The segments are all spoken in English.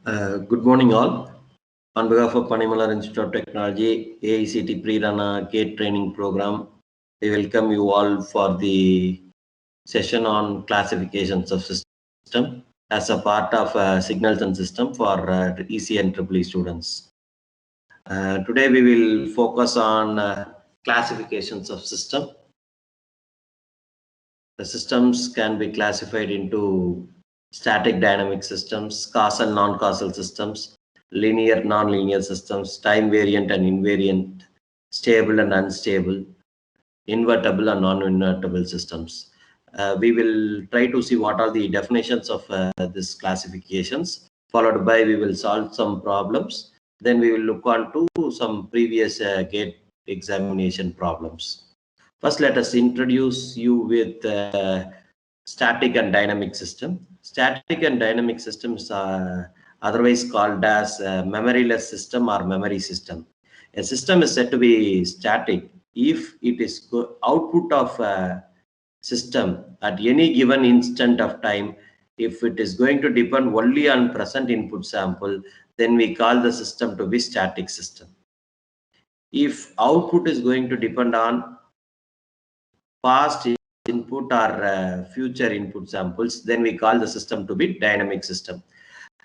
Good morning, all. On behalf of Panimalar Institute of Technology, AICT Pre-Run GATE training program, we welcome you all for the session on classifications of system as a part of signals and system for EC and EEE students. Today we will focus on classifications of system. The systems can be classified into static dynamic systems, causal non-causal systems, linear non-linear systems, time variant and invariant, stable and unstable, invertible and non-invertible systems. We will try to see what are the definitions of these classifications, followed by we will solve some problems. Then we will look on to some previous GATE examination problems. First, let us introduce you with static and dynamic system. Static and dynamic systems are otherwise called as memoryless system or memory system. A system is said to be static if it is output of a system at any given instant of time. If it is going to depend only on present input sample, then we call the system to be static system. If output is going to depend on past input or future input samples, then we call the system to be dynamic system.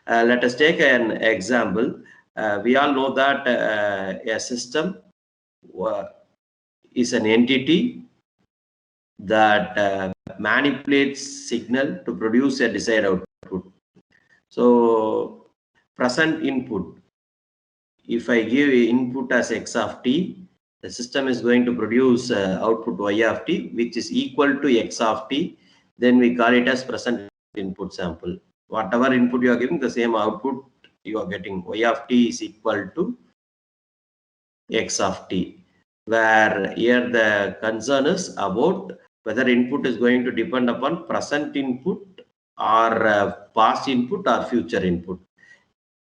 Let us take an example. We all know that a system is an entity that manipulates signal to produce a desired output. So present input, if I give input as x of t, the system is going to produce output y of t, which is equal to x of t. Then we call it as present input sample. Whatever input you are giving, the same output you are getting. Y of t is equal to x of t, where here the concern is about whether input is going to depend upon present input or past input or future input.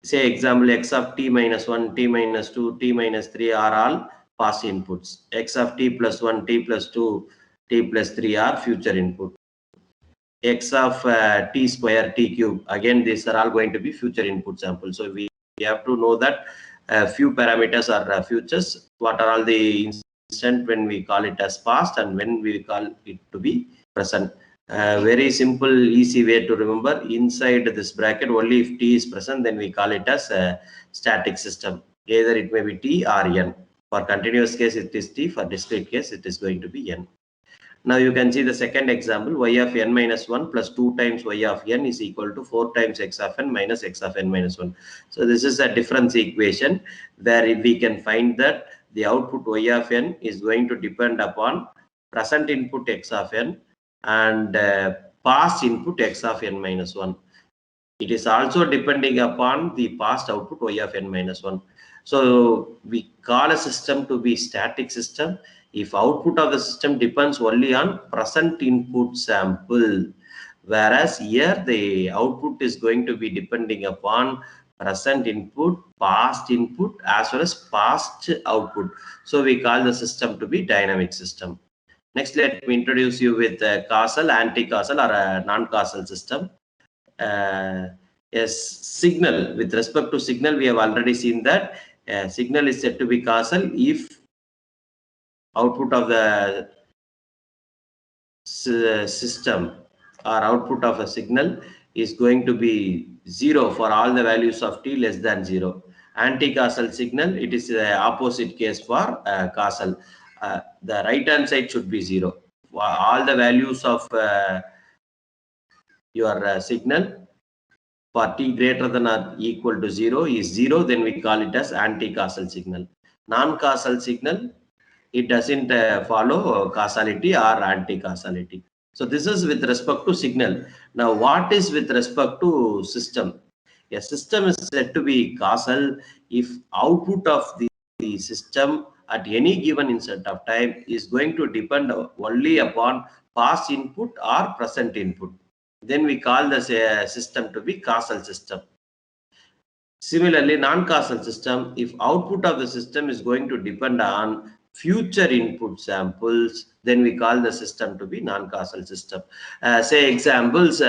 Say example, x of t minus 1, t minus 2, t minus 3 are all past inputs. X of t plus 1, t plus 2, t plus 3 are future input. X of t square, t cube, again these are all going to be future input samples. So we have to know that few parameters are futures. What are all the instant when we call it as past and when we call it to be present. Very simple, easy way to remember. Inside this bracket, only if t is present, then we call it as a static system. Either it may be t or n. For continuous case, it is t. For discrete case, it is going to be n. Now you can see the second example. Y of n minus 1 plus 2 times y of n is equal to 4 times x of n minus x of n minus 1. So this is a difference equation where we can find that the output y of n is going to depend upon present input x of n and past input x of n minus 1. It is also depending upon the past output y of n minus 1. So we call a system to be static system if output of the system depends only on present input sample, whereas here the output is going to be depending upon present input, past input as well as past output. So we call the system to be dynamic system. Next, let me introduce you with a causal, anti-causal or a non-causal system. Yes, signal. With respect to signal, we have already seen that signal is said to be causal if output of the system or output of a signal is going to be 0 for all the values of t less than 0. Anti-causal signal, it is the opposite case for causal. The right hand side should be 0. All the values of your signal for t greater than or equal to 0 is 0, then we call it as anti-causal signal. Non-causal signal, it doesn't follow causality or anti-causality. So this is with respect to signal. Now what is with respect to system? A system is said to be causal if output of the system at any given instant of time is going to depend only upon past input or present input. Then we call the system to be causal system. Similarly, non-causal system, if output of the system is going to depend on future input samples, then we call the system to be non-causal system. Say examples,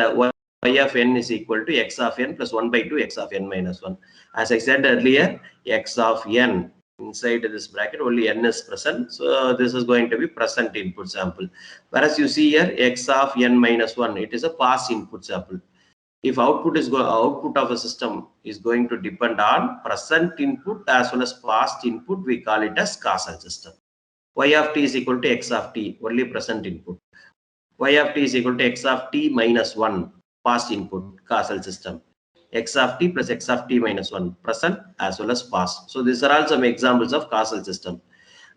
y of n is equal to x of n plus 1 by 2 x of n minus 1. As I said earlier, x of n, inside this bracket only n is present, so this is going to be present input sample. Whereas you see here x of n minus 1, it is a past input sample. If output of a system is going to depend on present input as well as past input, we call it as causal system. Y of t is equal to x of t, only present input. Y of t is equal to x of t minus 1, past input, causal system. X of t plus x of t minus 1, present as well as past. So these are all some examples of causal system.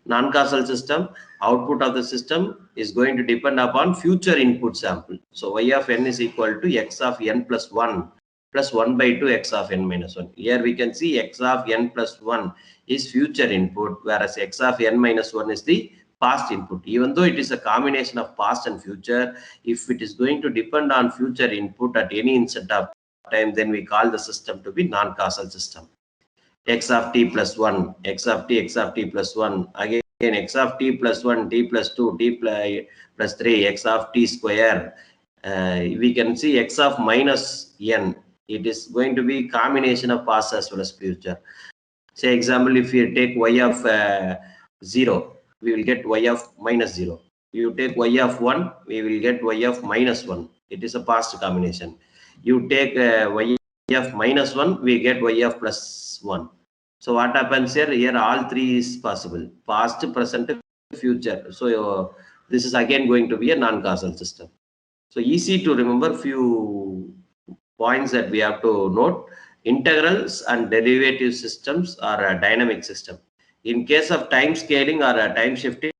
Non-causal system, output of the system is going to depend upon future input sample. So y of n is equal to x of n plus 1 plus 1 by 2 x of n minus 1. Here we can see x of n plus 1 is future input, whereas x of n minus 1 is the past input. Even though it is a combination of past and future, if it is going to depend on future input at any instant of time, then we call the system to be non-causal system. X of t plus 1, x of t plus 1, again x of t plus 1, t plus 2, t plus 3, x of t square. We can see x of minus n, it is going to be combination of past as well as future. Say example, if you take y of 0, we will get y of minus 0. You take y of 1, we will get y of minus 1. It is a past combination. You take y of minus 1, we get y of plus 1. So what happens here? Here all three is possible: past, present, future. So this is again going to be a non-causal system. So easy to remember few points that we have to note. Integrals and derivative systems are a dynamic system. In case of time scaling or a time shifting,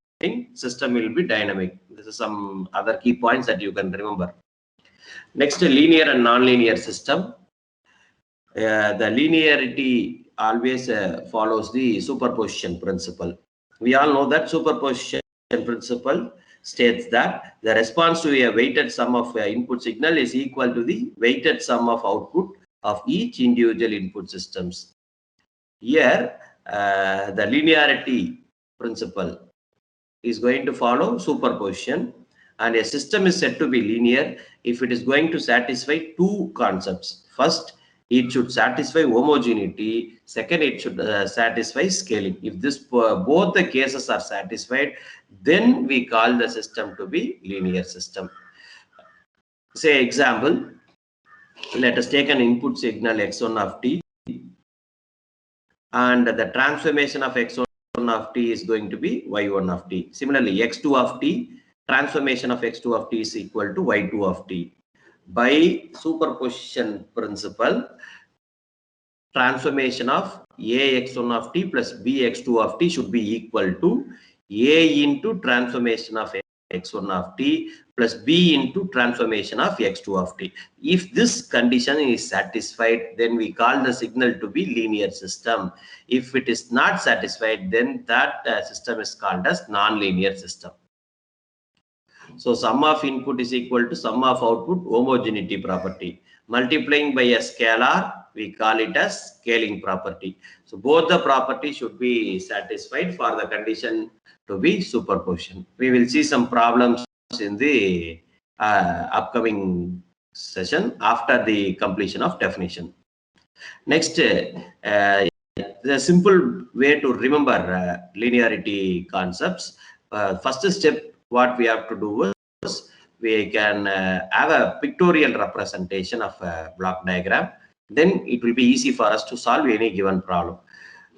system will be dynamic. This is some other key points that you can remember. Next, linear and non-linear system. The linearity always follows the superposition principle. We all know that superposition principle states that the response to a weighted sum of input signal is equal to the weighted sum of output of each individual input systems. Here, the linearity principle is going to follow superposition, and a system is said to be linear if it is going to satisfy two concepts. First, it should satisfy homogeneity. Second, it should satisfy scaling. If this both the cases are satisfied, then we call the system to be linear system. Say example, let us take an input signal x1 of t, and the transformation of x1 of t is going to be y1 of t. Similarly, x2 of t, transformation of x2 of t is equal to y2 of t. By superposition principle, transformation of ax1 of t plus bx2 of t should be equal to a into transformation of x1 of t plus b into transformation of x2 of t. If this condition is satisfied, then we call the signal to be linear system. If it is not satisfied, then that system is called as non-linear system. So sum of input is equal to sum of output, homogeneity property. Multiplying by a scalar, we call it as scaling property. So both the properties should be satisfied for the condition to be superposition. We will see some problems in the upcoming session after the completion of definition. Next, the simple way to remember linearity concepts. First step, what we have to do is we can have a pictorial representation of a block diagram. Then it will be easy for us to solve any given problem.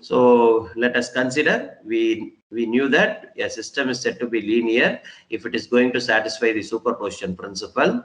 So let us consider, we knew that a system is said to be linear if it is going to satisfy the superposition principle.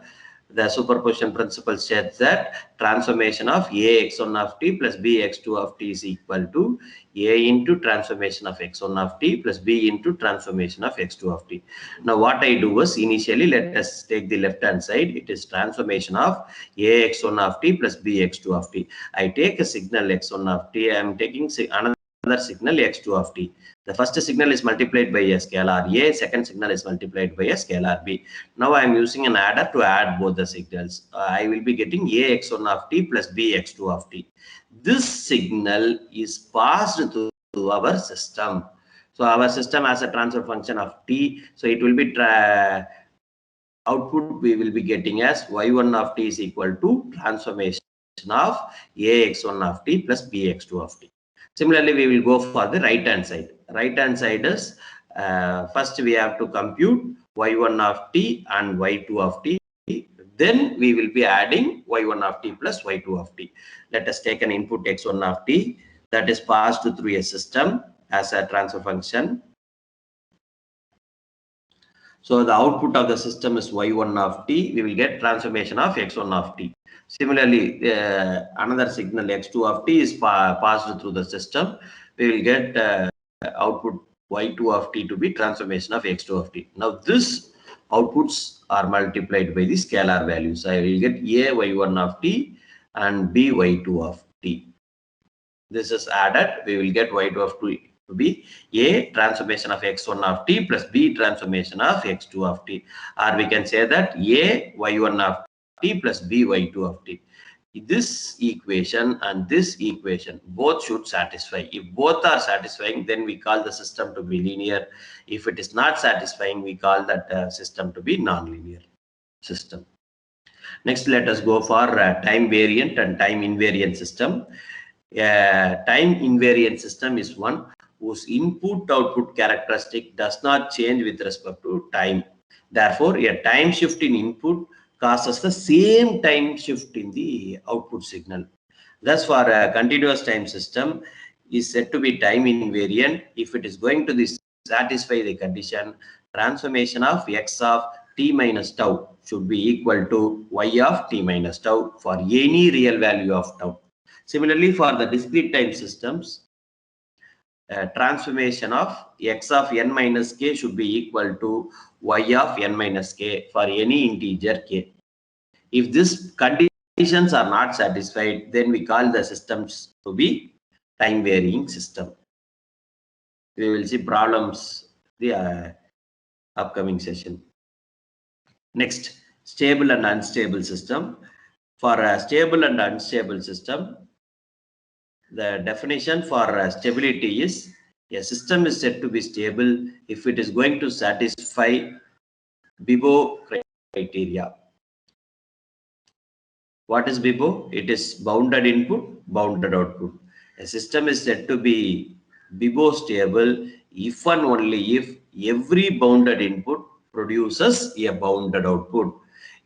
The superposition principle states that transformation of ax1 of t plus bx2 of t is equal to a into transformation of x1 of t plus b into transformation of x2 of t. Now what I do is, initially let us take the left hand side. It is transformation of ax1 of t plus bx2 of t. I take a signal x1 of t. I am taking another signal x2 of t. The first signal is multiplied by a scalar a, second signal is multiplied by a scalar b. Now I am using an adder to add both the signals. I will be getting ax1 of t plus bx2 of t. This signal is passed to our system. So our system has a transfer function of t. So it will be output we will be getting as y1 of t is equal to transformation of ax1 of t plus bx2 of t. Similarly, we will go for the right hand side. Right hand side is first we have to compute y1 of t and y2 of t. Then we will be adding y1 of t plus y2 of t. Let us take an input x1 of t that is passed through a system as a transfer function. So the output of the system is y1 of t. We will get transformation of x1 of t. Similarly, another signal x2 of t is passed through the system. We will get output y2 of t to be transformation of x2 of t. Now this outputs are multiplied by the scalar values. I will get a y1 of t and b y2 of t. This is added. We will get y2 of t to be a transformation of x1 of t plus b transformation of x2 of t, or we can say that a y1 of t plus b y2 of t. This equation and this equation both should satisfy. If both are satisfying, then we call the system to be linear. If it is not satisfying, we call that system to be non-linear system. Next, let us go for time variant and time invariant system. Time invariant system is one whose input-output characteristic does not change with respect to time. Therefore, a time shift in input causes the same time shift in the output signal. Thus, for a continuous time system is said to be time invariant if it is going to satisfy the condition transformation of x of t minus tau should be equal to y of t minus tau for any real value of tau. Similarly, for the discrete time systems, transformation of x of n minus k should be equal to y of n minus k for any integer k. If these conditions are not satisfied, then we call the systems to be time varying system. We will see problems the upcoming session. Next, stable and unstable system. For a stable and unstable system, the definition for stability is a system is said to be stable if it is going to satisfy Bibo criteria. What is Bibo? It is bounded input, bounded output. A system is said to be Bibo stable if and only if every bounded input produces a bounded output.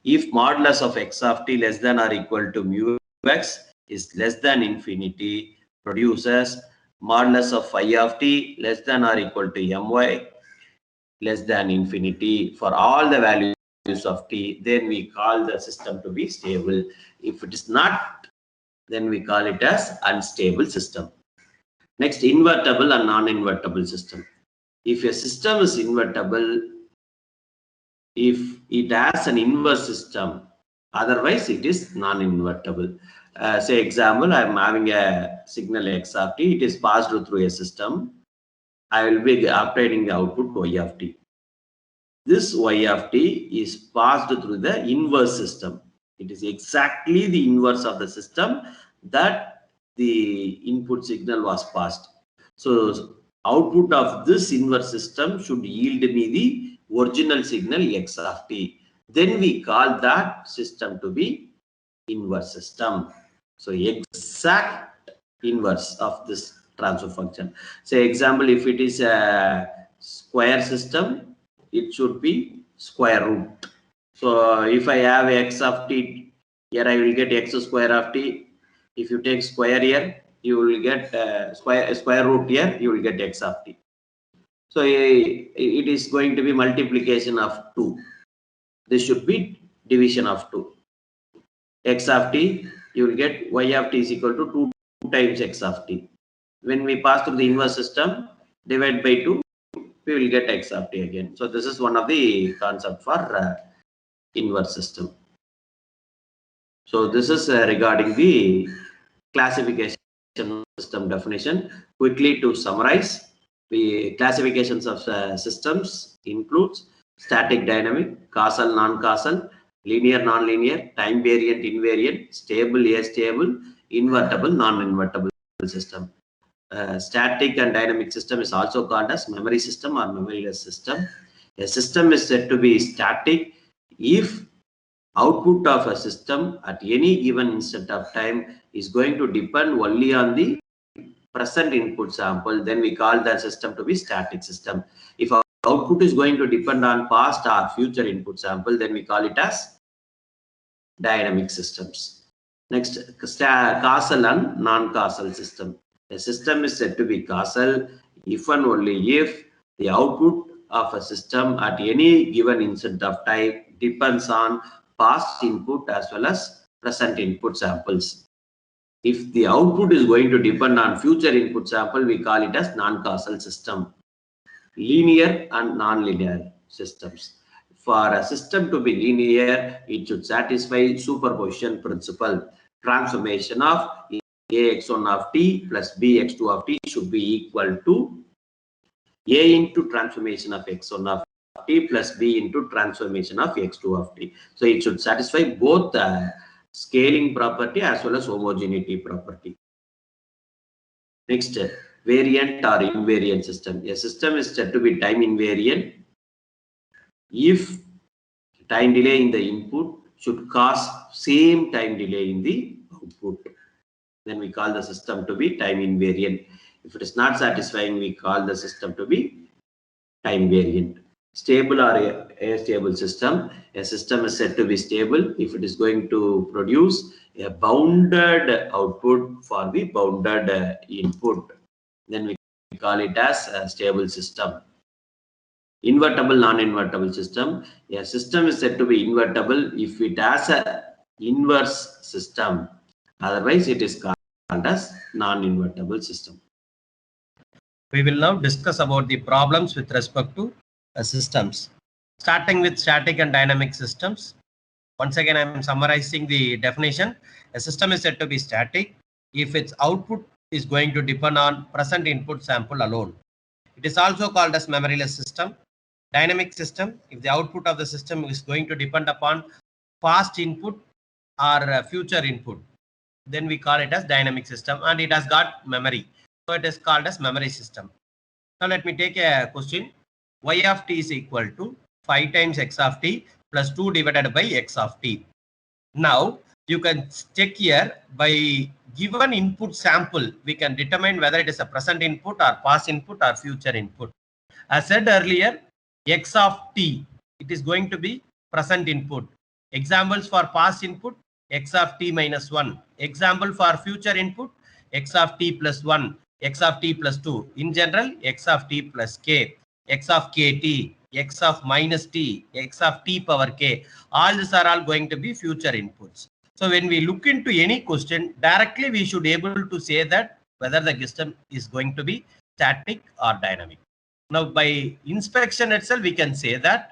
If modulus of x of t less than or equal to mu x is less than infinity, produces modulus of phi of t less than or equal to my less than infinity for all the values of t, then we call the system to be stable. If it is not, then we call it as unstable system. Next, invertible and non-invertible system. If a system is invertible, if it has an inverse system, otherwise it is non-invertible. Say example, I am having a signal x of t, it is passed through a system. I will be obtaining the output y of t. This y of t is passed through the inverse system. It is exactly the inverse of the system that the input signal was passed. So output of this inverse system should yield me the original signal x of t. Then we call that system to be inverse system. So exact inverse of this transfer function. Say example, if it is a square system, it should be square root. So if I have x of t, here I will get x square of t. If you take square here, you will get square root here, you will get x of t. So it is going to be multiplication of 2. This should be division of 2. X of t, you will get y of t is equal to 2 times x of t. When we pass through the inverse system, divide by 2, we will get x of t again. So this is one of the concept for inverse system. So this is regarding the classification system definition. Quickly to summarize, the classifications of systems includes static dynamic, causal non-causal, linear non-linear, time variant invariant, stable astable, invertible non-invertible system. Static and dynamic system is also called as memory system or memoryless system. A system is said to be static if output of a system at any given instant of time is going to depend only on the present input sample, then we call that system to be static system. If our output is going to depend on past or future input sample, then we call it as dynamic systems. Next, causal and non-causal system. A system is said to be causal if and only if the output of a system at any given instant of time depends on past input as well as present input samples. If the output is going to depend on future input sample, we call it as non-causal system. Linear and non-linear systems. For a system to be linear, it should satisfy superposition principle. Transformation of ax1 of t plus bx2 of t should be equal to a into transformation of x1 of t plus b into transformation of x2 of t. So it should satisfy both the scaling property as well as homogeneity property. Next, variant or invariant system. A system is said to be time invariant if time delay in the input should cause same time delay in the output. Then we call the system to be time invariant. If it is not satisfying, we call the system to be time variant. Stable or astable system. A system is said to be stable if it is going to produce a bounded output for the bounded input. Then we call it as a stable system. Invertible, non-invertible system. A system is said to be invertible if it has an inverse system. Otherwise, it is called as non-invertible system. We will now discuss about the problems with respect to systems, starting with static and dynamic systems. Once again, I am summarizing the definition. A system is said to be static if its output is going to depend on present input sample alone. It is also called as memoryless system. Dynamic system, if the output of the system is going to depend upon past input or future input, then we call it as dynamic system, and it has got memory. So it is called as memory system. Now let me take a question. Y of t is equal to 5 times x of t plus 2 divided by x of t. Now you can check here, by given input sample, we can determine whether it is a present input or past input or future input. As said earlier, x of t, it is going to be present input. Examples for past input, x of t minus 1. Example for future input, x of t plus 1, x of t plus 2. In general, x of t plus k, x of kt, x of minus t, x of t power k. All these are all going to be future inputs. So when we look into any question, directly we should be able to say that whether the system is going to be static or dynamic. Now by inspection itself, we can say that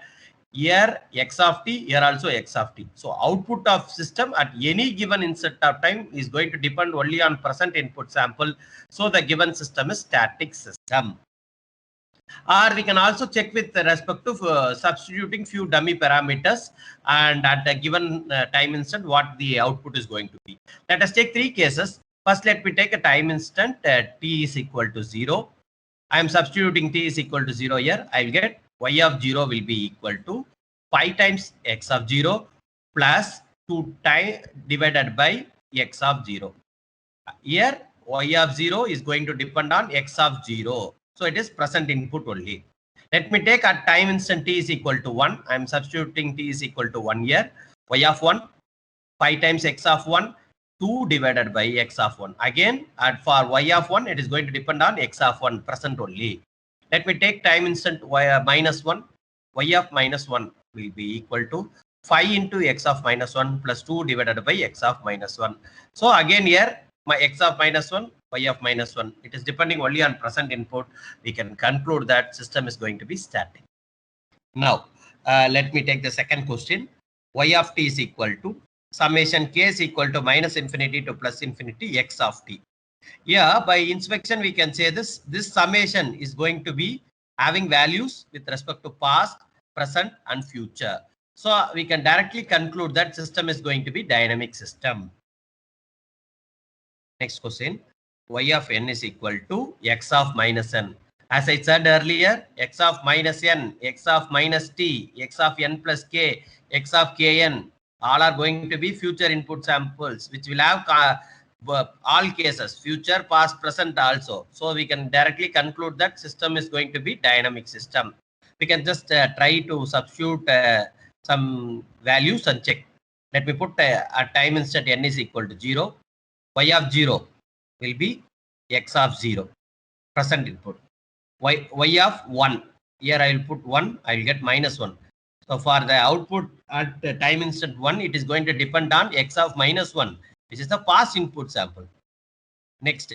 here x of t, here also x of t. So output of system at any given instant of time is going to depend only on present input sample. So the given system is static system. Or we can also check with respect to substituting few dummy parameters, and at a given time instant what the output is going to be. Let us take three cases. First, let me take a time instant t is equal to 0. I am substituting t is equal to 0 here. I will get y of 0 will be equal to 5 times x of 0 plus 2 time divided by x of 0. Here y of 0 is going to depend on x of 0. So it is present input only. Let me take at time instant t is equal to 1. I am substituting t is equal to 1 here. Y of 1, 5 times x of 1, 2 divided by x of 1. Again, for y of 1, it is going to depend on x of 1, present only. Let me take time instant y minus 1. Y of minus 1 will be equal to 5 into x of minus 1 plus 2 divided by x of minus 1. So again here, my x of minus 1, y of minus 1. It is depending only on present input. We can conclude that system is going to be static. Now, let me take the second question. Y of t is equal to summation k is equal to minus infinity to plus infinity x of t. Yeah, by inspection we can say this summation is going to be having values with respect to past, present and future. So we can directly conclude that system is going to be dynamic system. Next question. Y of n is equal to x of minus n. As I said earlier, x of minus n, x of minus t, x of n plus k, x of kn, all are going to be future input samples, which will have all cases, future, past, present also. So we can directly conclude that system is going to be dynamic system. We can just try to substitute some values and check. Let me put a time instant n is equal to 0. Y of 0 will be x of 0, present input. Y of 1, here I will put 1, I will get minus 1. So for the output at the time instant 1, it is going to depend on x of minus 1, which is the past input sample. Next,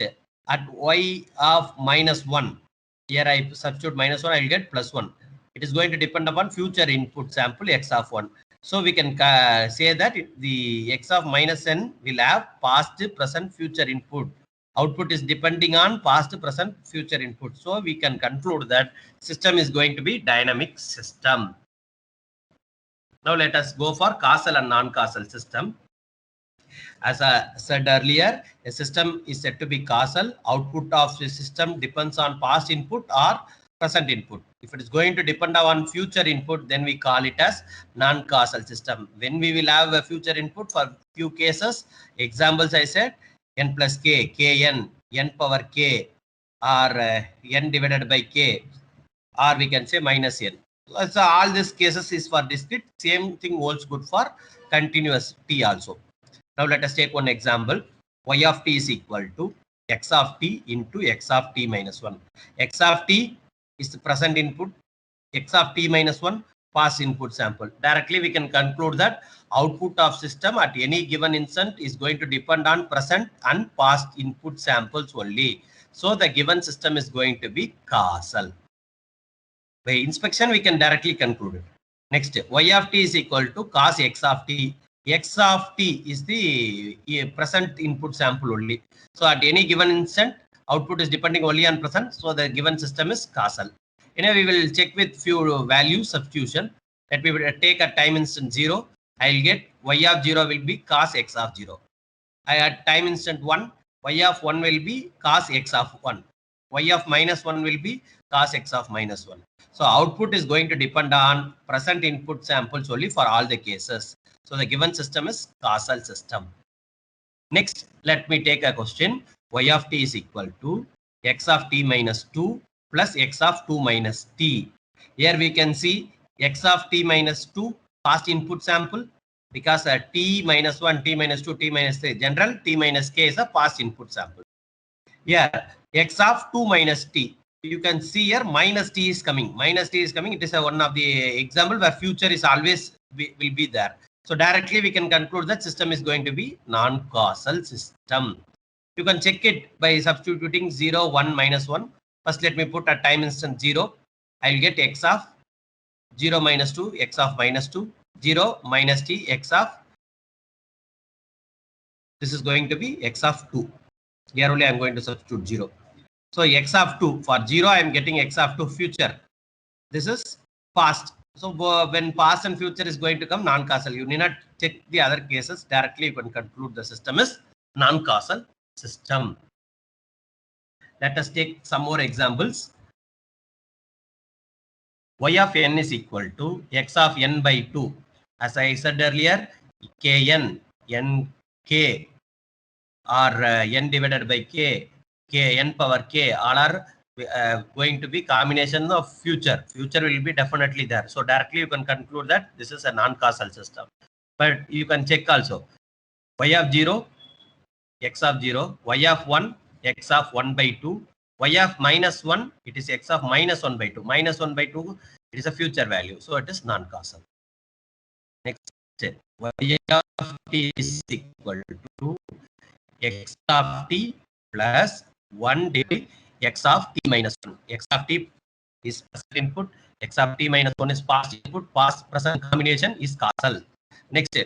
at y of minus 1, here I substitute minus 1, I will get plus 1. It is going to depend upon future input sample x of 1. So we can say that the x of minus n will have past, present, future input. Output is depending on past, present, future input. So we can conclude that system is going to be dynamic system. Now let us go for causal and non-causal system. As I said earlier, a system is said to be causal. Output of the system depends on past input or present input. If it is going to depend on future input, then we call it as non-causal system. When we will have a future input for few cases, examples I said, n plus k, kn, n power k, or n divided by k, or we can say minus n. So all these cases is for discrete. Same thing holds good for continuous t also. Now let us take one example. Y of t is equal to x of t into x of t minus 1. X of t is the present input. X of t minus 1 past input sample. Directly we can conclude that output of system at any given instant is going to depend on present and past input samples only. So the given system is going to be causal. By inspection we can directly conclude it. Next, y of t is equal to cos x of t. X of t is the present input sample only. So at any given instant, output is depending only on present. So the given system is causal. Anyway, we will check with few value substitution. Let me take a time instant 0. I will get y of 0 will be cos x of 0. I at time instant 1, y of 1 will be cos x of 1. Y of minus 1 will be cos x of minus 1. So output is going to depend on present input samples only for all the cases. So the given system is causal system. Next, let me take a question. Y of t is equal to x of t minus 2 plus x of 2 minus t. Here we can see x of t minus 2 past input sample, because t minus 1, t minus 2, t minus 3, general t minus k is a past input sample. Here x of 2 minus t, you can see here minus t is coming. Minus t is coming. It is one of the example where future is always will be there. So directly we can conclude that system is going to be non-causal system. You can check it by substituting 0, 1, minus 1. First let me put a time instant 0. I will get x of 0 minus 2, x of minus 2, 0 minus t, x of, this is going to be x of 2. Here only I am going to substitute 0. So x of 2, for 0 I am getting x of 2 future. This is past. So when past and future is going to come non-causal, you need not check the other cases. Directly you can conclude the system is non-causal system. Let us take some more examples. Y of n is equal to x of n by 2. As I said earlier, kn, nk, or n divided by k, n power k, all are going to be combination of future. Future will be definitely there. So directly you can conclude that this is a non-causal system. But you can check also. Y of 0, x of 0, y of 1, x of 1 by 2, y of minus 1, it is x of minus 1 by 2. Minus 1 by 2, it is a future value. So it is non-causal. Next, y of t is equal to x of t plus 1 divided x of t minus 1. X of t is present input, x of t minus 1 is past input, past present combination is causal. Next,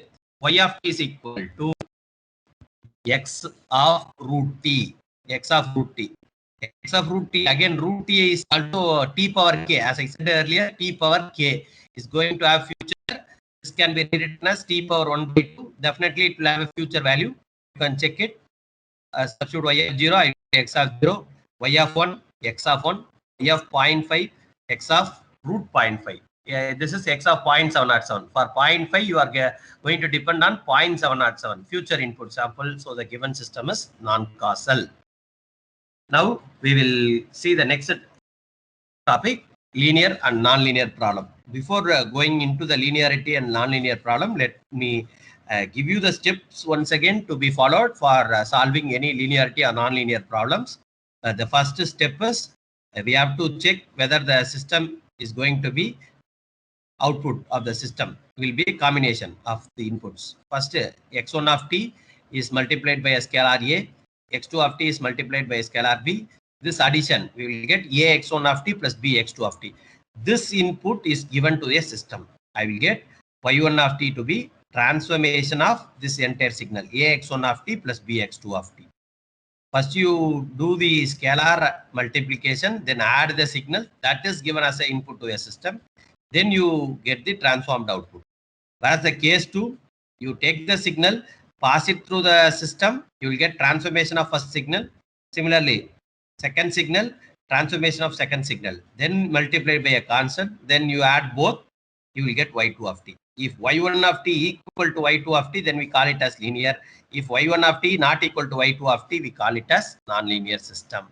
y of t is equal to x of root t, x of root t. X of root t, again root t is also t power k. As I said earlier, t power k is going to have future. This can be rewritten as t power 1 by 2. Definitely it will have a future value. You can check it. Substitute y of 0, I get x of 0, y of 1, x of 1, y of 0.5, x of root 0.5. Yeah, this is x of 0.707. For 0.5, you are going to depend on 0.707 future input sample. So the given system is non-causal. Now we will see the next topic, linear and non-linear problem. Before going into the linearity and non-linear problem, let me give you the steps once again to be followed for solving any linearity or non-linear problems. The first step is we have to check whether the system is going to be output of the system will be a combination of the inputs. First, x1 of t is multiplied by a scalar a, x2 of t is multiplied by a scalar b. This addition, we will get a x1 of t plus b x2 of t. This input is given to a system. I will get y1 of t to be transformation of this entire signal, a x1 of t plus b x2 of t. First, you do the scalar multiplication, then add the signal that is given as an input to a system. Then you get the transformed output. Whereas the case 2, you take the signal, pass it through the system, you will get transformation of first signal. Similarly, second signal, transformation of second signal, then multiply by a constant, then you add both, you will get y2 of t. If y1 of t equal to y2 of t, then we call it as linear. If y1 of t not equal to y2 of t, we call it as non-linear system.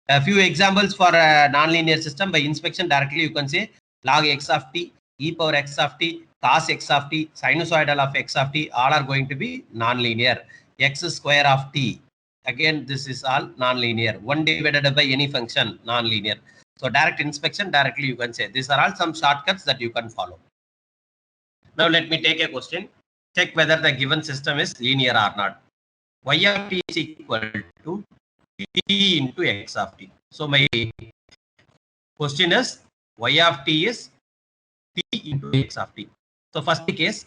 A few examples for a non-linear system. By inspection, directly you can say log x of t, e power x of t, cos x of t, sinusoidal of x of t, all are going to be non-linear. X square of t, again this is all non-linear. 1 divided by any function, non-linear. So direct inspection, directly you can say. These are all some shortcuts that you can follow. Now let me take a question. Check whether the given system is linear or not. Y of t is equal to t into x of t. So my question is y of t is t into x of t. So first case,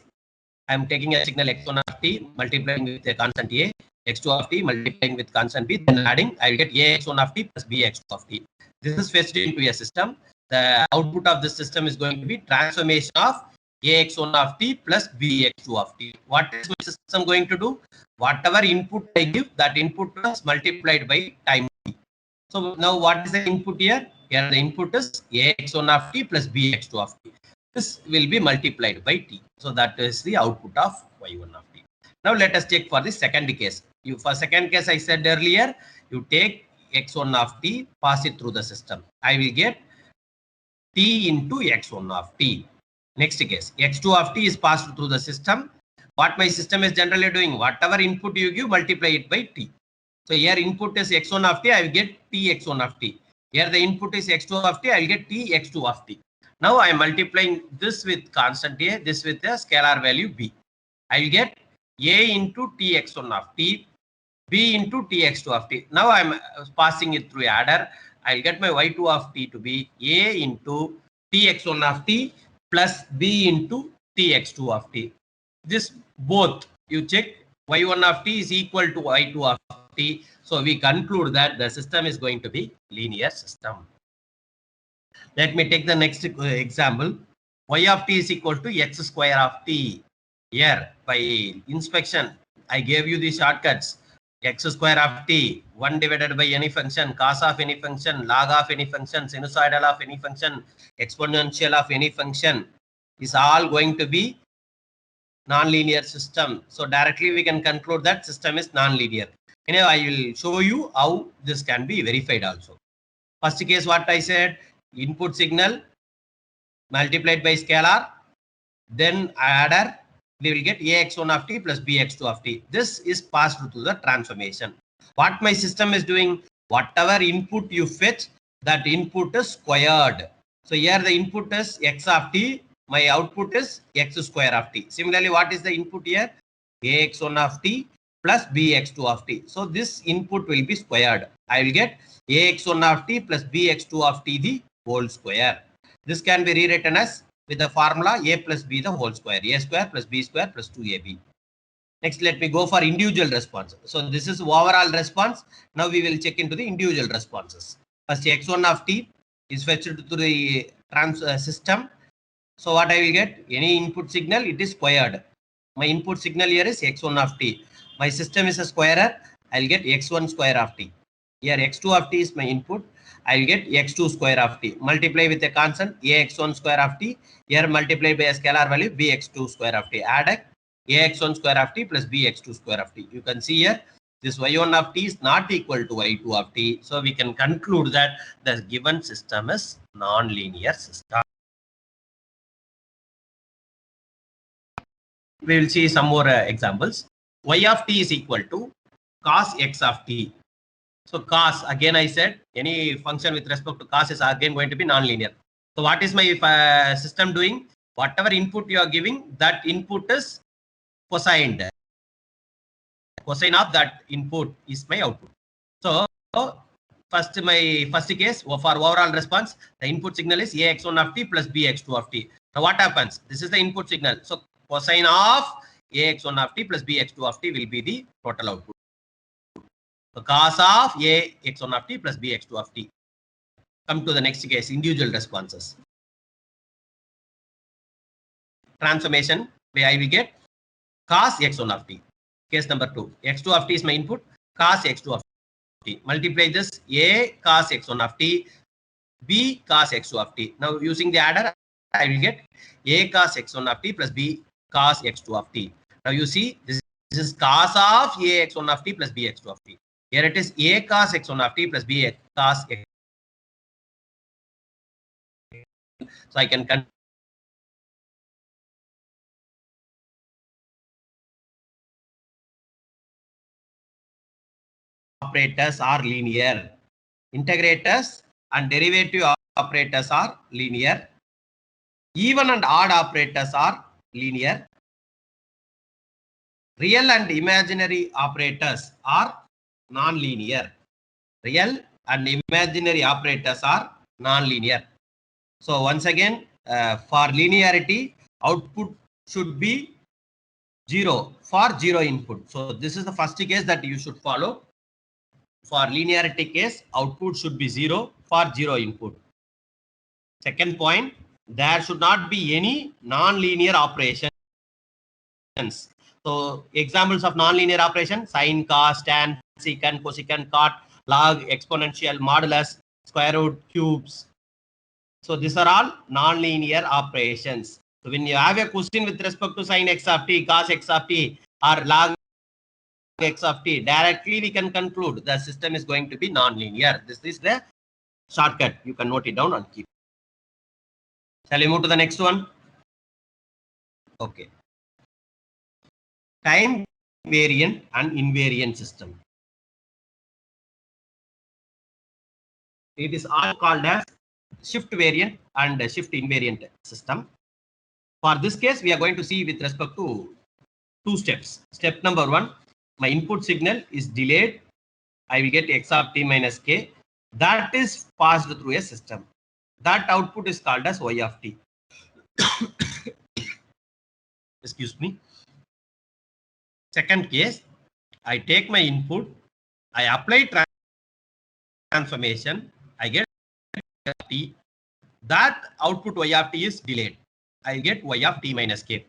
I am taking a signal x1 of t multiplying with a constant a, x2 of t multiplying with constant b, then adding, I will get a x1 of t plus b x2 of t. This is fetched into a system. The output of this system is going to be transformation of ax1 of t plus bx2 of t. What is my system going to do? Whatever input I give, that input is multiplied by time t. So now what is the input here? Here the input is ax1 of t plus bx2 of t. This will be multiplied by t. So that is the output of y1 of t. Now let us check for the second case. For second case, I said earlier, you take x1 of t, pass it through the system. I will get t into x1 of t. Next case, x2 of t is passed through the system. What my system is generally doing, whatever input you give, multiply it by t. So here input is x1 of t, I will get t x1 of t. Here the input is x2 of t, I will get t x2 of t. Now I am multiplying this with constant a, this with a scalar value b. I will get a into t x1 of t, b into t x2 of t. Now I am passing it through adder. I will get my y2 of t to be a into t x1 of t plus b into t x2 of t. This both you check, y1 of t is equal to y2 of t. So we conclude that the system is going to be linear system. Let me take the next example. Y of t is equal to x square of t. Here by inspection, I gave you the shortcuts. X square of t, 1 divided by any function, cos of any function, log of any function, sinusoidal of any function, exponential of any function is all going to be non-linear system. So directly we can conclude that system is non-linear. I will show you how this can be verified also. First case, what I said, input signal multiplied by scalar, then adder, we will get ax1 of t plus bx2 of t. This is passed through the transformation. What my system is doing, whatever input you fetch, that input is squared. So here the input is x of t, my output is x square of t. Similarly, what is the input here? ax1 of t plus bx2 of t. So this input will be squared. I will get ax1 of t plus bx2 of t the whole square. This can be rewritten as with the formula a plus b the whole square, a square plus b square plus 2ab. Next, let me go for individual response. So this is overall response. Now we will check into the individual responses. First, x1 of t is fetched to the system. So what I will get, any input signal, it is squared. My input signal here is x1 of t. My system is a squarer. I'll get x1 square of t. Here x2 of t is my input. I will get x2 square of t. Multiply with a constant ax1 square of t. Here multiply by a scalar value bx2 square of t. Add ax1 square of t plus bx2 square of t. You can see here this y1 of t is not equal to y2 of t. So we can conclude that the given system is non-linear system. We will see some more examples. Y of t is equal to cos x of t. So cos, again I said, any function with respect to cos is again going to be non-linear. So what is my system doing? Whatever input you are giving, that input is cosigned. Cosine of that input is my output. So my first case, for overall response, the input signal is ax1 of t plus bx2 of t. Now what happens? This is the input signal. So cosine of ax1 of t plus bx2 of t will be the total output. So cos of ax1 of t plus bx2 of t. Come to the next case, individual responses. Transformation, where I will get cos x1 of t. Case number 2, x2 of t is my input, cos x2 of t. Multiply this a cos x1 of t, b cos x2 of t. Now using the adder, I will get a cos x1 of t plus b cos x2 of t. Now you see this is cos of a x1 of t plus b x2 of t. Here it is a cos x1 of t plus b cos x. So I can operators are linear. Integrators and derivative operators are linear. Even and odd operators are linear. Real and imaginary operators are non-linear. Real and imaginary operators are non-linear. So once again, for linearity, output should be 0 for 0 input. So this is the first case that you should follow. For linearity case, output should be 0 for 0 input. Second point, there should not be any non-linear operations. So examples of non-linear operation: sine, cos, tan, secant, cosecant, cot, log, exponential, modulus, square root, cubes. So these are all non-linear operations. So when you have a question with respect to sine x of t, cos x of t, or log x of t, directly we can conclude the system is going to be non-linear. This is the shortcut. You can note it down and keep. Shall we move to the next one? Okay. Time variant and invariant system. It is all called as shift variant and shift invariant system. For this case, we are going to see with respect to 2 steps. Step number 1, my input signal is delayed. I will get x of t minus k. That is passed through a system. That output is called as y of t. Excuse me. Second case, I take my input, I apply transformation, I get t. That output y of t is delayed. I get y of t minus k.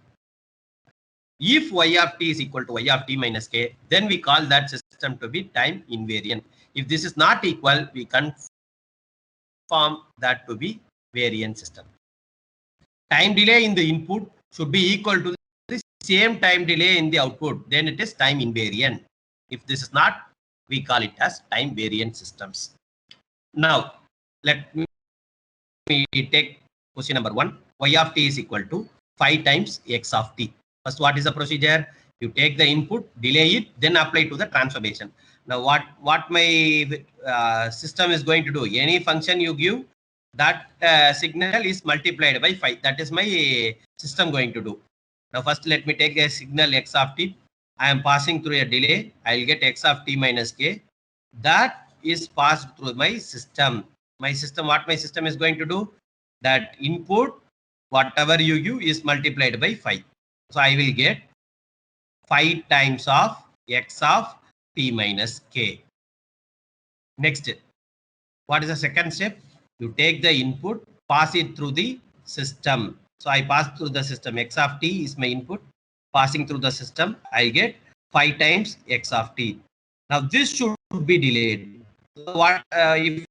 If y of t is equal to y of t minus k, then we call that system to be time invariant. If this is not equal, we confirm that to be variant system. Time delay in the input should be equal to the same time delay in the output. Then it is time invariant. If this is not, we call it as time variant systems. Now, let me take question number 1. Y of t is equal to 5 times x of t. First, what is the procedure? You take the input, delay it, then apply to the transformation. Now, what my system is going to do? Any function you give, that signal is multiplied by 5. That is my system going to do. Now, first let me take a signal x of t. I am passing through a delay. I will get x of t minus k. That is passed through my system. My system, what my system is going to do? That input, whatever you give, is multiplied by 5. So I will get 5 times of x of t minus k. Next, what is the second step? You take the input, pass it through the system. So I pass through the system. X of t is my input. Passing through the system, I get 5 times x of t. Now this should be delayed. So what if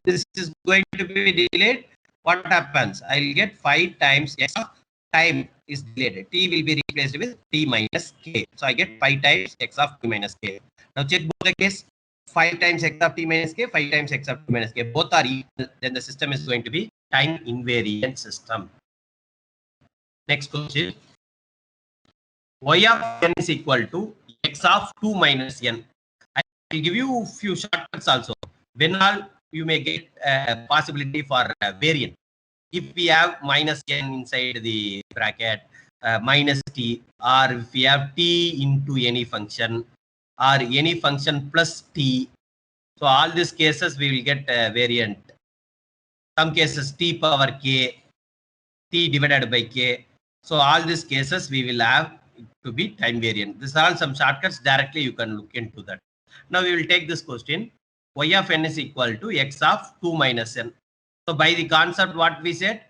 this is going to be delayed? What happens? I'll get 5 times x of time is delayed. T will be replaced with t minus k. So I get 5 times x of t minus k. Now check both the case. 5 times x of t minus k, 5 times x of t minus k. Both are equal. Then the system is going to be time invariant system. Next question. Y of n is equal to x of 2 minus n. I will give you a few shortcuts also. When all you may get a possibility for variant. If we have minus n inside the bracket, minus t, or if we have t into any function, or any function plus t. So all these cases we will get a variant. Some cases t power k, t divided by k. So all these cases we will have to be time variant. These are all some shortcuts. Directly you can look into that. Now we will take this question. Y of n is equal to x of 2 minus n. So by the concept what we said,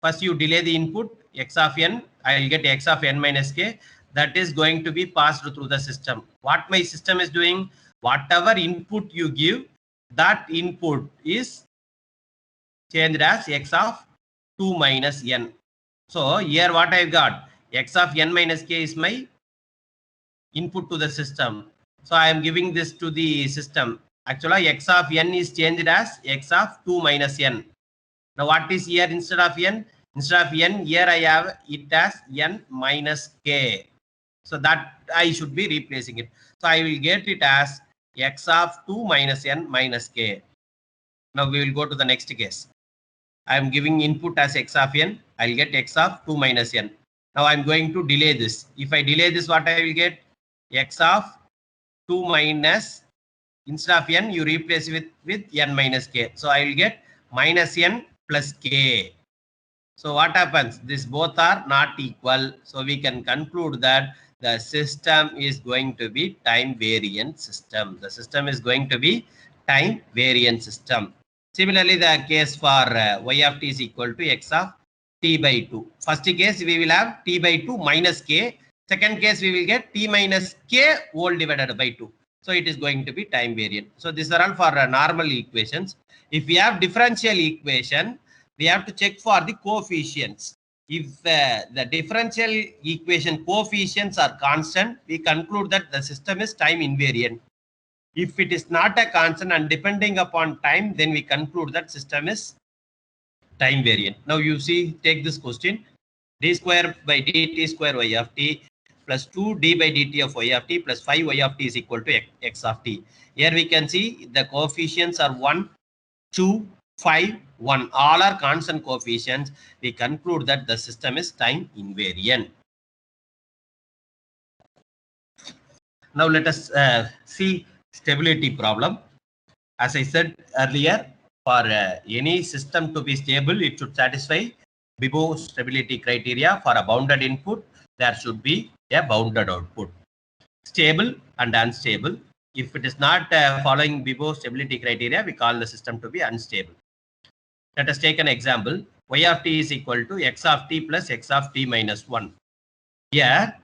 first you delay the input x of n, I will get x of n minus k. That is going to be passed through the system. What my system is doing, whatever input you give, that input is changed as x of 2 minus n. So here what I've got, x of n minus k is my input to the system. So I am giving this to the system. Actually x of n is changed as x of 2 minus n. Now what is here instead of n? Instead of n, here I have it as n minus k. So that I should be replacing it. So I will get it as x of 2 minus n minus k. Now we will go to the next case. I am giving input as x of n. I'll get x of 2 minus n. Now I'm going to delay this. If I delay this, what I will get? X of 2 minus, instead of n, you replace with n minus k. So I will get minus n plus k. So what happens? These both are not equal. So we can conclude that the system is going to be time variant system. The system is going to be time variant system. Similarly, the case for y of t is equal to x of t by 2. First case we will have t by 2 minus k. Second case we will get t minus k whole divided by 2. So it is going to be time variant. So these are all for normal equations. If we have differential equation, we have to check for the coefficients. If the differential equation coefficients are constant, we conclude that the system is time invariant. If it is not a constant and depending upon time, then we conclude that system is time variant. Now you see, take this question, d square by dt square y of t plus 2d by dt of y of t plus 5y of t is equal to x of t. Here we can see the coefficients are 1, 2, 5, 1. All are constant coefficients. We conclude that the system is time invariant. Now let us see stability problem. As I said earlier, for any system to be stable, it should satisfy Bibo stability criteria. For a bounded input, there should be a bounded output. Stable and unstable. If it is not following Bibo stability criteria, we call the system to be unstable. Let us take an example. Y of t is equal to x of t plus x of t minus 1. Here,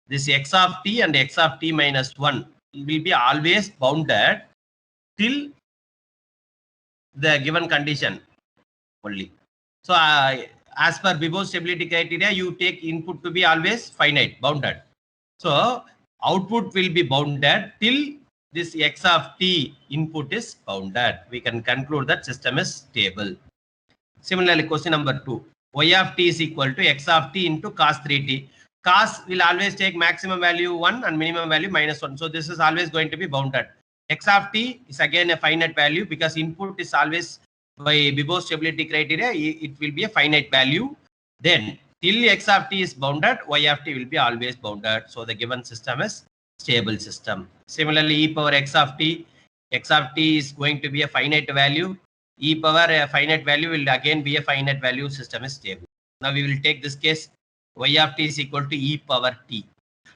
this x of t and x of t minus 1 will be always bounded till the given condition only. So, as per Bibo stability criteria, you take input to be always finite, bounded. So, output will be bounded till this x of t input is bounded. We can conclude that system is stable. Similarly, question number 2. Y of t is equal to x of t into cos 3t. Cos will always take maximum value 1 and minimum value minus 1. So this is always going to be bounded. X of t is again a finite value because input is always by Bibo stability criteria. It will be a finite value. Then till x of t is bounded, y of t will be always bounded. So the given system is stable system. Similarly, e power x of t is going to be a finite value. E power a finite value will again be a finite value, system is stable. Now we will take this case, y of t is equal to e power t.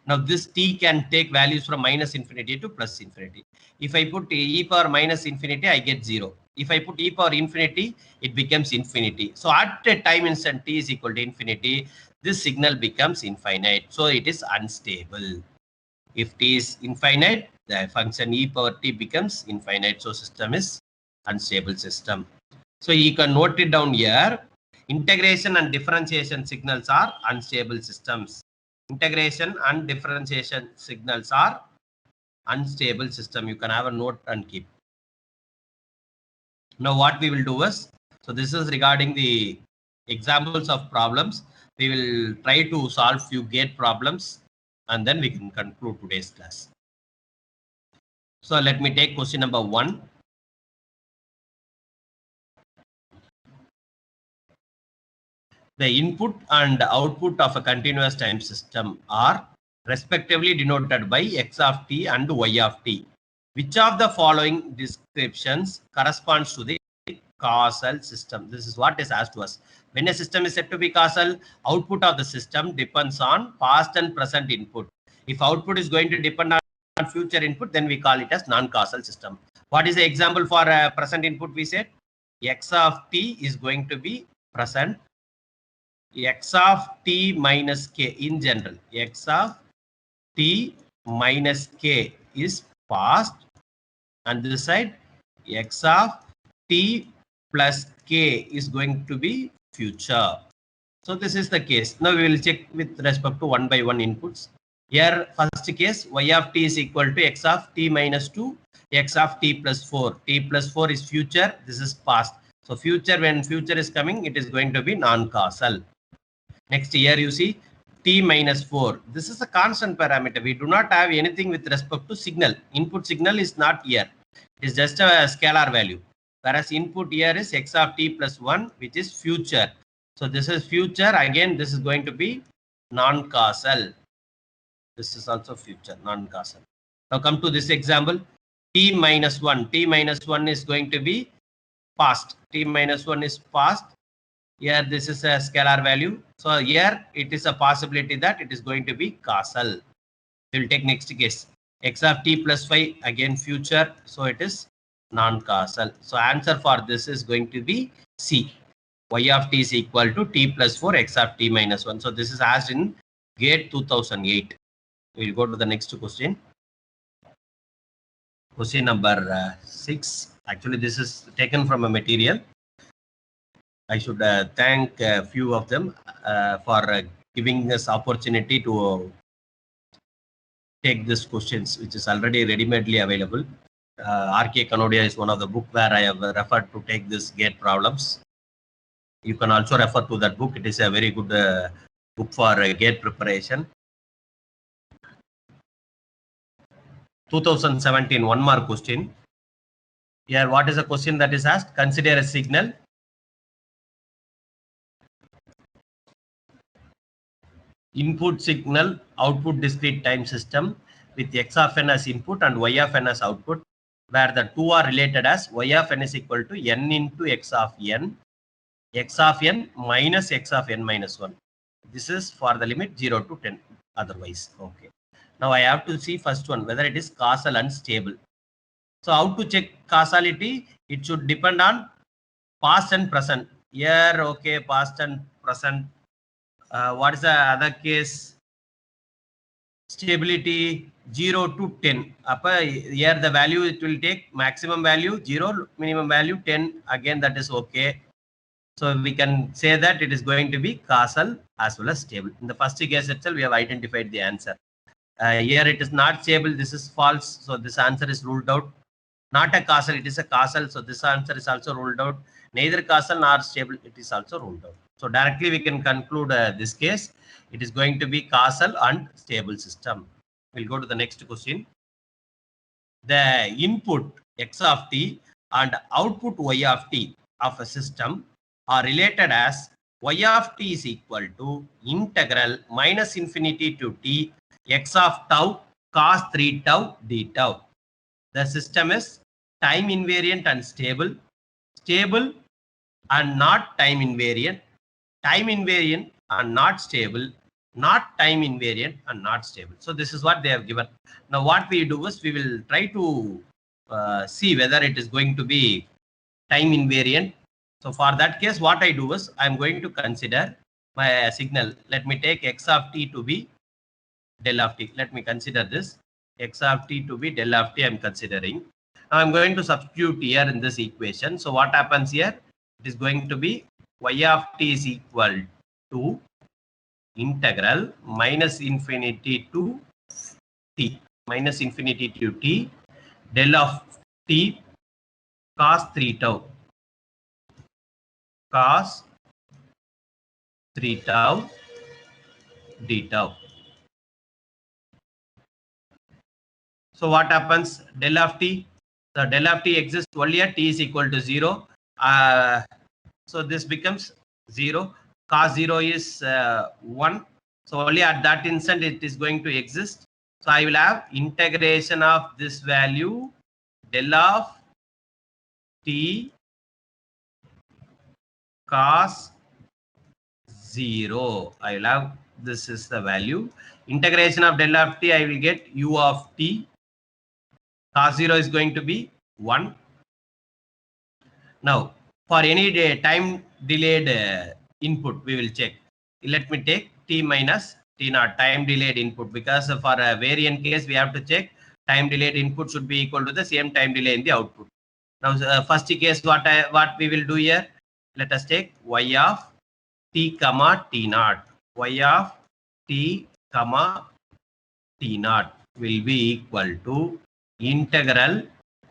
Now this t can take values from minus infinity to plus infinity. If I put e power minus infinity, I get 0. If I put e power infinity, it becomes infinity. So at a time instant t is equal to infinity, this signal becomes infinite. So it is unstable. If t is infinite, the function e power t becomes infinite. So system is unstable system. So you can note it down here. Integration and differentiation signals are unstable systems. Integration and differentiation signals are unstable system. You can have a note and keep. Now what we will do is, so this is regarding the examples of problems. We will try to solve few gate problems and then we can conclude today's class. So let me take question number 1. The input and output of a continuous time system are respectively denoted by x of t and y of t. Which of the following descriptions corresponds to the causal system? This is what is asked to us. When a system is said to be causal, output of the system depends on past and present input. If output is going to depend on future input, then we call it as non-causal system. What is the example for present input? We said x of t is going to be present. X of t minus k in general. X of t minus k is past, and this side x of t plus k is going to be future. So this is the case. Now we will check with respect to one by one inputs. Here first case, y of t is equal to x of t minus 2, x of t plus 4. T plus 4 is future, this is past. So future, when future is coming, it is going to be non-causal. Next here you see t minus 4. This is a constant parameter. We do not have anything with respect to signal. Input signal is not here. It is just a scalar value. Whereas input here is x of t plus 1, which is future. So this is future. Again, this is going to be non-causal. This is also future, non-causal. Now come to this example. T minus 1. T minus 1 is going to be past. T minus 1 is past. Here this is a scalar value. So here it is a possibility that it is going to be causal. We will take next case. X of t plus 5, again future. So it is non-causal. So answer for this is going to be C. Y of t is equal to t plus 4 x of t minus 1. So this is asked in GATE 2008. We will go to the next question. Question number 6. Actually this is taken from a material. I should thank a few of them for giving us opportunity to take these questions, which is already ready-madely available. RK Kanodia is one of the book where I have referred to take this GATE problems. You can also refer to that book. It is a very good book for GATE preparation. 2017 one more question. Here, what is the question that is asked? Consider a signal. Input signal, output discrete time system with x of n as input and y of n as output, where the two are related as y of n is equal to n into x of n minus x of n minus 1. This is for the limit 0 to 10 otherwise. Okay. Now I have to see first one, whether it is causal and stable. So how to check causality? It should depend on past and present. Here, okay, past and present. What is the other case? Stability 0 to 10. Here the value it will take maximum value 0, minimum value 10. Again, that is okay. So we can say that it is going to be causal as well as stable. In the first case itself, we have identified the answer. Here it is not stable. This is false. So this answer is ruled out. Not a causal, it is a causal. So this answer is also ruled out. Neither causal nor stable, it is also ruled out. So directly we can conclude this case. It is going to be causal and stable system. We'll go to the next question. The input x of t and output y of t of a system are related as y of t is equal to integral minus infinity to t x of tau cos 3 tau d tau. The system is time invariant and stable, stable and not time invariant, time invariant and not stable, not time invariant and not stable. So this is what they have given. Now what we do is we will try to see whether it is going to be time invariant. So for that case, what I do is I am going to consider my signal. Let me take x of t to be del of t. Let me consider this. x of t to be del of t I'm considering. Now I'm going to substitute here in this equation. So what happens here? It is going to be y of t is equal to integral minus infinity to t, minus infinity to t, del of t cos 3 tau, cos 3 tau d tau. So what happens? Del of t, the del of t exists only at t is equal to 0. So this becomes 0. Cos 0 is 1. So only at that instant it is going to exist. So I will have integration of this value del of t cos 0. I will have, this is the value. Integration of del of t, I will get u of t. Cos 0 is going to be 1. Now, for any time delayed input, we will check. Let me take t minus t naught, time delayed input, because for a variant case, we have to check time delayed input should be equal to the same time delay in the output. Now, first case, what we will do here, let us take y of t comma t naught. Y of t comma t naught will be equal to integral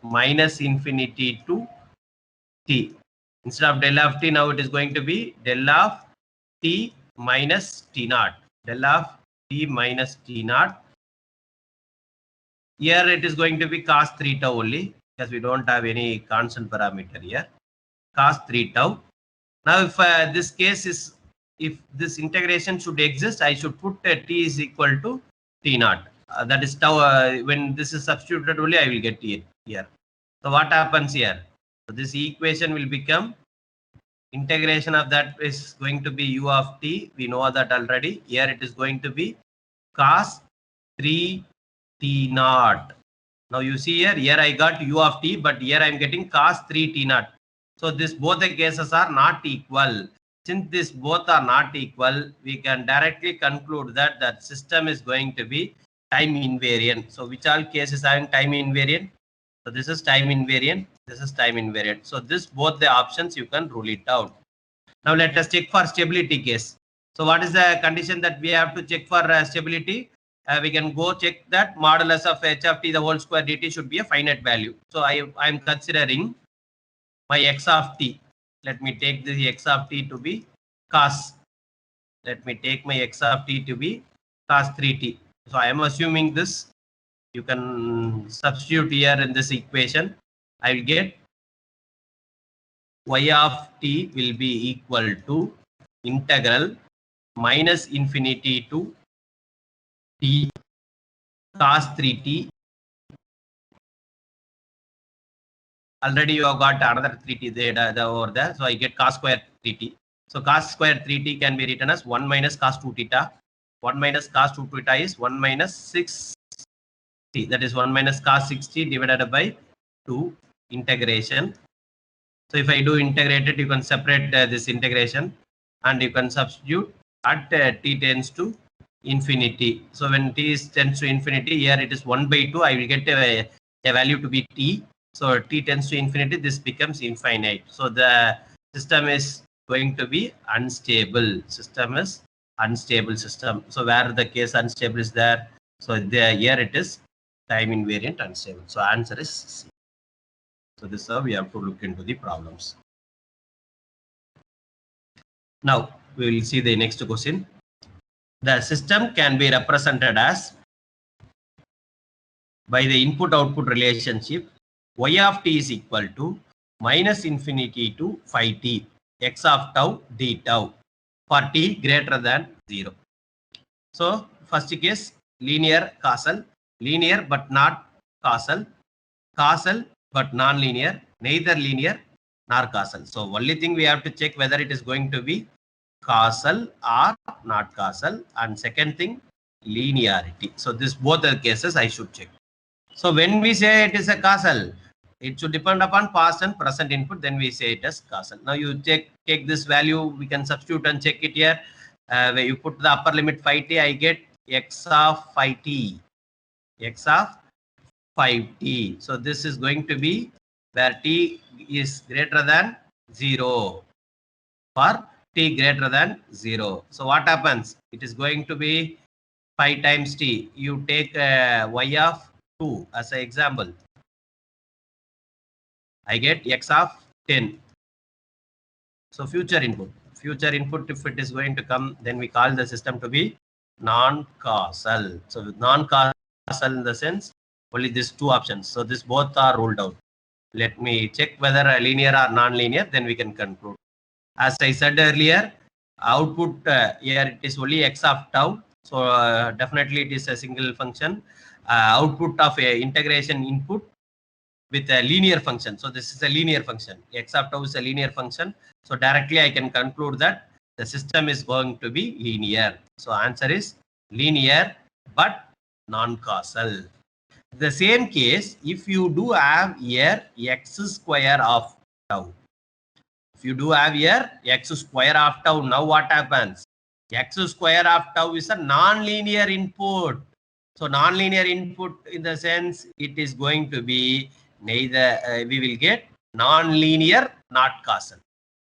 minus infinity to t. Instead of del of t, now it is going to be del of t minus t naught. Del of t minus t naught. Here it is going to be cos 3 tau only, because we don't have any constant parameter here. Cos 3 tau. Now, if this case is, if this integration should exist, I should put t is equal to t naught. That is tau. When this is substituted only, I will get it here. So what happens here? So this equation will become, integration of that is going to be u of t. We know that already. Here it is going to be cos 3 t naught. Now you see here I got u of t, but here I am getting cos 3 t naught. So this both the cases are not equal. Since these both are not equal, we can directly conclude that that system is going to be time invariant. So which all cases having time invariant? So this is time invariant. This is time invariant. So this both the options you can rule it out. Now let us check for stability case. So what is the condition that we have to check for stability? We can go check that modulus of h of t the whole square dt should be a finite value. So I am considering my x of t. Let me take the x of t to be cos. Let me take my x of t to be cos 3t. So I am assuming this. You can substitute here in this equation. I will get y of t will be equal to integral minus infinity to t cos 3t. Already you have got another 3t there over there. So I get cos square 3t. So cos square 3t can be written as 1 minus cos 2 theta. 1 minus cos 2 theta is 1 minus 6t. That is 1 minus cos 6t divided by 2 integration. So if I do integrate it, you can separate this integration and you can substitute at t tends to infinity. So when t tends to infinity, here it is 1 by 2. I will get a value to be t. So t tends to infinity, this becomes infinite. So the system is going to be unstable. System is unstable system. So where the case unstable is there, so there here it is time invariant unstable. So answer is C. So this is how we have to look into the problems. Now we will see the next question. The system can be represented as by the input-output relationship. Y of t is equal to minus infinity to phi t x of tau d tau for t greater than 0. So first case, linear causal, linear but not causal, causal but non-linear, neither linear nor causal. So only thing we have to check whether it is going to be causal or not causal, and second thing, linearity. So this both the cases I should check. So when we say it is a causal, it should depend upon past and present input, then we say it as causal. Now you take this value, we can substitute and check it here. Where you put the upper limit phi t, I get x of phi t, x of 5t. So this is going to be where t is greater than 0, for t greater than 0. So what happens? It is going to be 5 times t. You take y of 2 as an example. I get x of 10. So future input, if it is going to come, then we call the system to be non-causal. So non-causal in the sense only these two options. So this both are ruled out. Let me check whether a linear or non-linear, then we can conclude. As I said earlier, output here it is only x of tau. So definitely it is a single function. Output of a integration input with a linear function. So this is a linear function. X of tau is a linear function. So directly I can conclude that the system is going to be linear. So answer is linear but non-causal. The same case, if you do have here x square of tau. If you do have here x square of tau, now what happens? X square of tau is a non-linear input. So non-linear input in the sense it is going to be neither, we will get non-linear, not causal.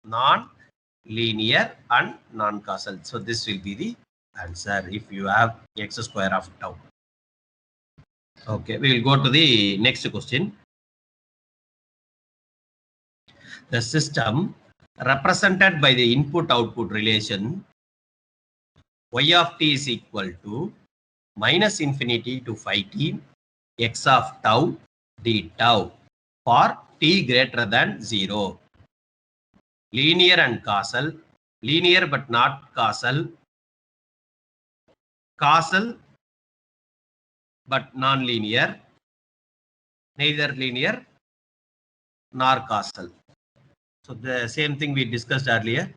Non-linear and non-causal. So this will be the answer if you have x square of tau. Okay, we will go to the next question. The system represented by the input-output relation y of t is equal to minus infinity to 5t x of tau d tau for t greater than 0. Linear and causal, linear but not causal, causal but non-linear, neither linear nor causal. So the same thing we discussed earlier.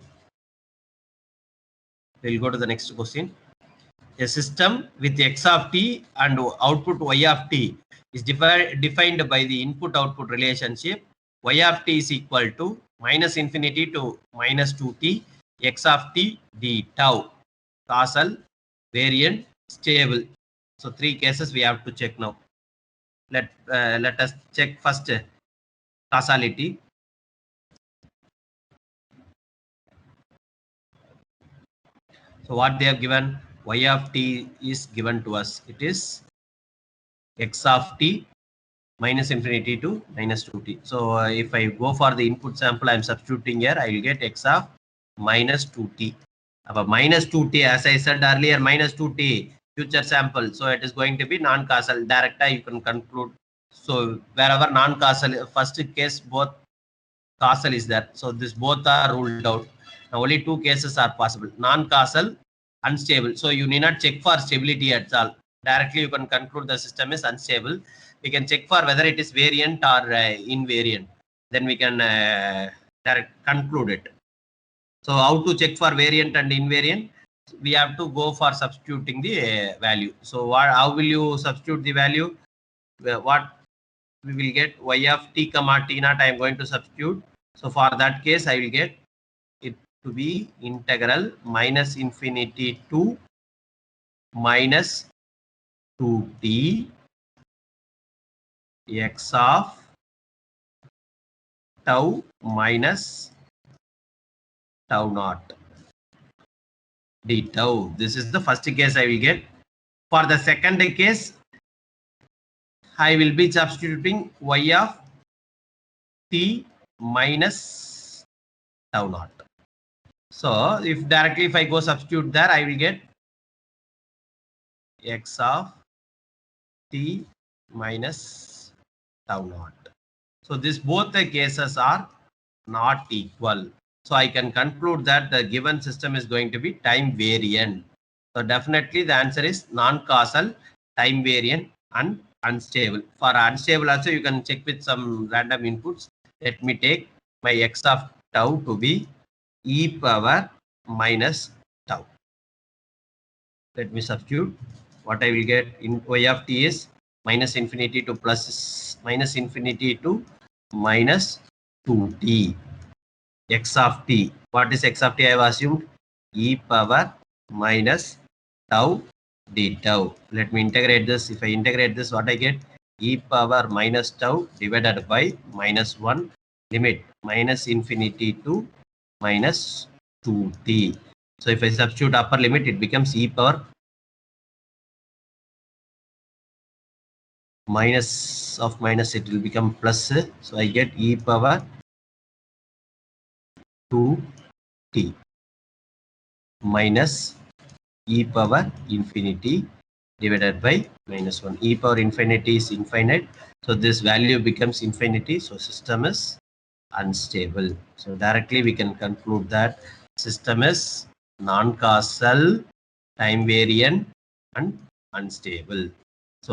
We'll go to the next question. A system with x of t and output y of t is defined by the input-output relationship. Y of t is equal to minus infinity to minus 2t x of t d tau, causal, variant, stable. So 3 cases we have to check now. Let us check first causality. So what they have given, y of t is given to us. It is x of t minus infinity to minus 2t. So if I go for the input sample, I am substituting here. I will get x of minus 2t. Minus 2t, as I said earlier, minus 2t future sample. So it is going to be non-causal. Directly you can conclude. So wherever non-causal, first case both causal is there. So this both are ruled out. Now only 2 cases are possible. Non-causal, unstable. So you need not check for stability at all. Directly you can conclude the system is unstable. We can check for whether it is variant or invariant. Then we can conclude it. So how to check for variant and invariant? We have to go for substituting the value. So how will you substitute the value? What we will get, y of t comma t naught I am going to substitute. So for that case I will get it to be integral minus infinity to minus 2t x of tau minus tau naught d tau. This is the first case I will get. For the second case, I will be substituting y of t minus tau naught. So if directly if I go substitute there, I will get x of t minus tau naught. So this both the cases are not equal. So I can conclude that the given system is going to be time variant. So definitely the answer is non-causal, time variant and unstable. For unstable also you can check with some random inputs. Let me take my x of tau to be e power minus tau. Let me substitute. What I will get in y of t is minus infinity to plus minus infinity to minus 2t x of t. What is x of t? I have assumed e power minus tau d tau. Let me integrate this. If I integrate this, what I get? e power minus tau divided by minus 1 limit minus infinity to minus 2t. So if I substitute upper limit, it becomes e power minus of minus, it will become plus. So I get e power 2t minus e power infinity divided by minus 1. E power infinity is infinite. So this value becomes infinity. So system is unstable. So directly we can conclude that system is non-causal, time variant and unstable.